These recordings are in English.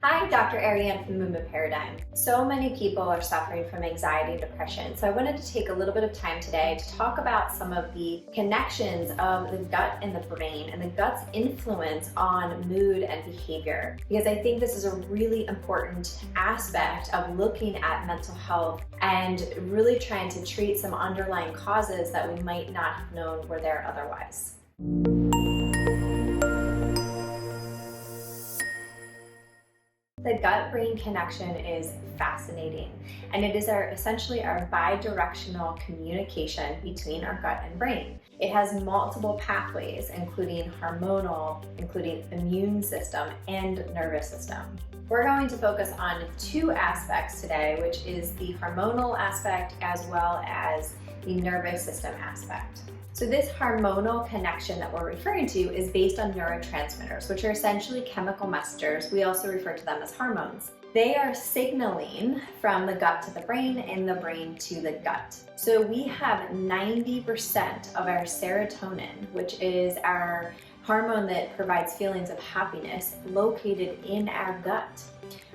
Hi, Dr. Ariane from Movement Paradigm. So many people are suffering from anxiety and depression, so I wanted to take a little bit of time today to talk about some of the connections of the gut and the brain and the gut's influence on mood and behavior, because I think this is a really important aspect of looking at mental health and really trying to treat some underlying causes that we might not have known were there otherwise. The gut-brain connection is fascinating, and it is essentially our bi-directional communication between our gut and brain. It has multiple pathways, including hormonal, including immune system, and nervous system. We're going to focus on two aspects today, which is the hormonal aspect as well as the nervous system aspect. So this hormonal connection that we're referring to is based on neurotransmitters, which are essentially chemical messengers. We also refer to them as hormones. They are signaling from the gut to the brain and the brain to the gut. So we have 90% of our serotonin, which is our hormone that provides feelings of happiness, located in our gut.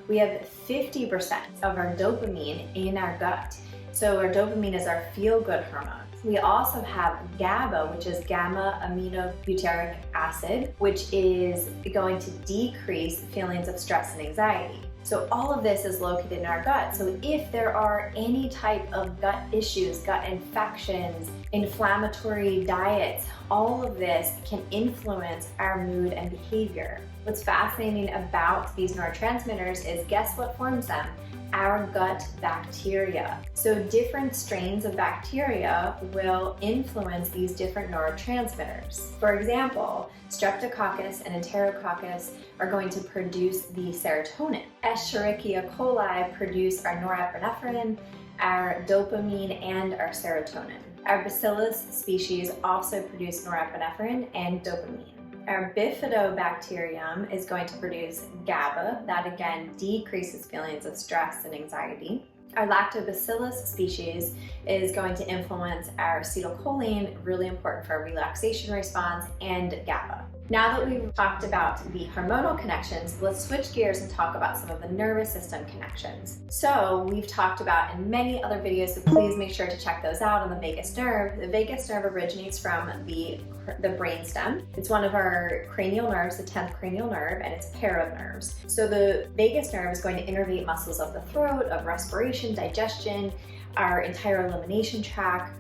We have 50% of our dopamine in our gut. So our dopamine is our feel-good hormone. We also have GABA, which is gamma aminobutyric acid, which is going to decrease feelings of stress and anxiety. So all of this is located in our gut. So if there are any type of gut issues, gut infections, inflammatory diets, all of this can influence our mood and behavior. What's fascinating about these neurotransmitters is, guess what forms them? Our gut bacteria. So different strains of bacteria will influence these different neurotransmitters. For example, Streptococcus and Enterococcus are going to produce the serotonin. Escherichia coli produce our norepinephrine, our dopamine, and our serotonin. Our Bacillus species also produce norepinephrine and dopamine. Our bifidobacterium is going to produce GABA, that again decreases feelings of stress and anxiety. Our lactobacillus species is going to influence our acetylcholine, really important for our relaxation response, and GABA. Now that we've talked about the hormonal connections, let's switch gears and talk about some of the nervous system connections. So we've talked about in many other videos, so please make sure to check those out on the vagus nerve. The vagus nerve originates from the brainstem. It's one of our cranial nerves, the 10th cranial nerve, and it's a pair of nerves. So the vagus nerve is going to innervate muscles of the throat, of respiration, digestion, our entire elimination tract.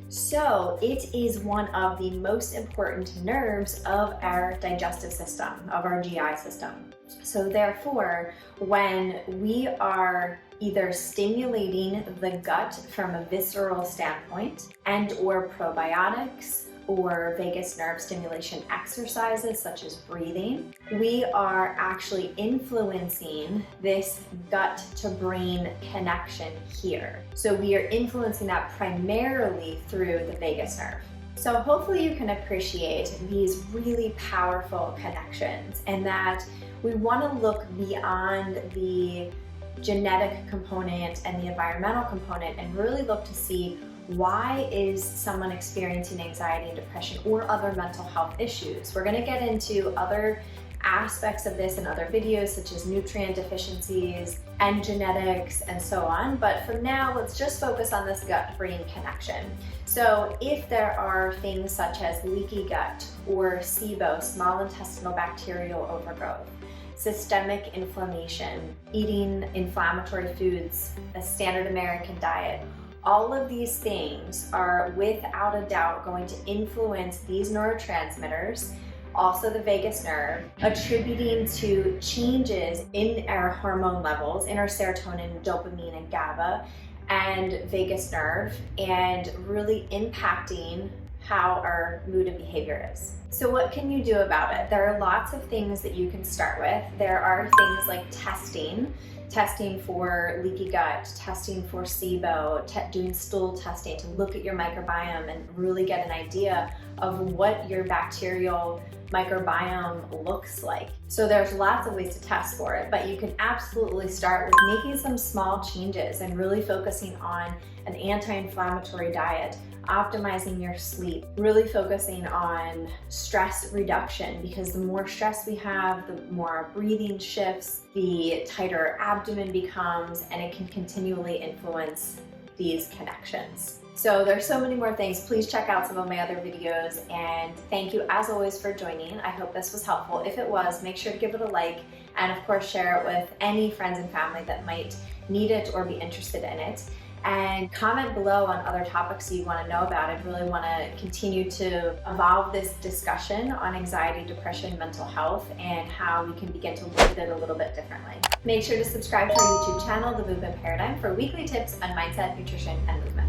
So it is one of the most important nerves of our digestive system, of our GI system. So therefore, when we are either stimulating the gut from a visceral standpoint and or probiotics or vagus nerve stimulation exercises such as breathing, we are actually influencing this gut to brain connection here. So we are influencing that primarily through the vagus nerve. So hopefully you can appreciate these really powerful connections, and that we want to look beyond the genetic component and the environmental component and really look to see, why is someone experiencing anxiety and depression or other mental health issues? We're going to get into other aspects of this in other videos, such as nutrient deficiencies and genetics and so on. But for now, let's just focus on this gut-brain connection. So if there are things such as leaky gut or SIBO, small intestinal bacterial overgrowth, systemic inflammation, eating inflammatory foods, a standard American diet, all of these things are without a doubt going to influence these neurotransmitters, also the vagus nerve, attributing to changes in our hormone levels, in our serotonin, dopamine, and GABA, and vagus nerve, and really impacting how our mood and behavior is. So what can you do about it? There are lots of things that you can start with. There are things like testing for leaky gut, testing for SIBO, doing stool testing to look at your microbiome and really get an idea of what your bacterial microbiome looks like. So there's lots of ways to test for it, but you can absolutely start with making some small changes and really focusing on an anti-inflammatory diet, optimizing your sleep, really focusing on stress reduction, because the more stress we have, the more our breathing shifts, the tighter abdomen becomes, and it can continually influence these connections. So there's so many more things. Please check out some of my other videos, and thank you as always for joining. I hope this was helpful. If it was, make sure to give it a like, and of course share it with any friends and family that might need it or be interested in it. And comment below on other topics you want to know about. I really want to continue to evolve this discussion on anxiety, depression, mental health, and how we can begin to look at it a little bit differently. Make sure to subscribe to our YouTube channel, The Movement Paradigm, for weekly tips on mindset, nutrition, and movement.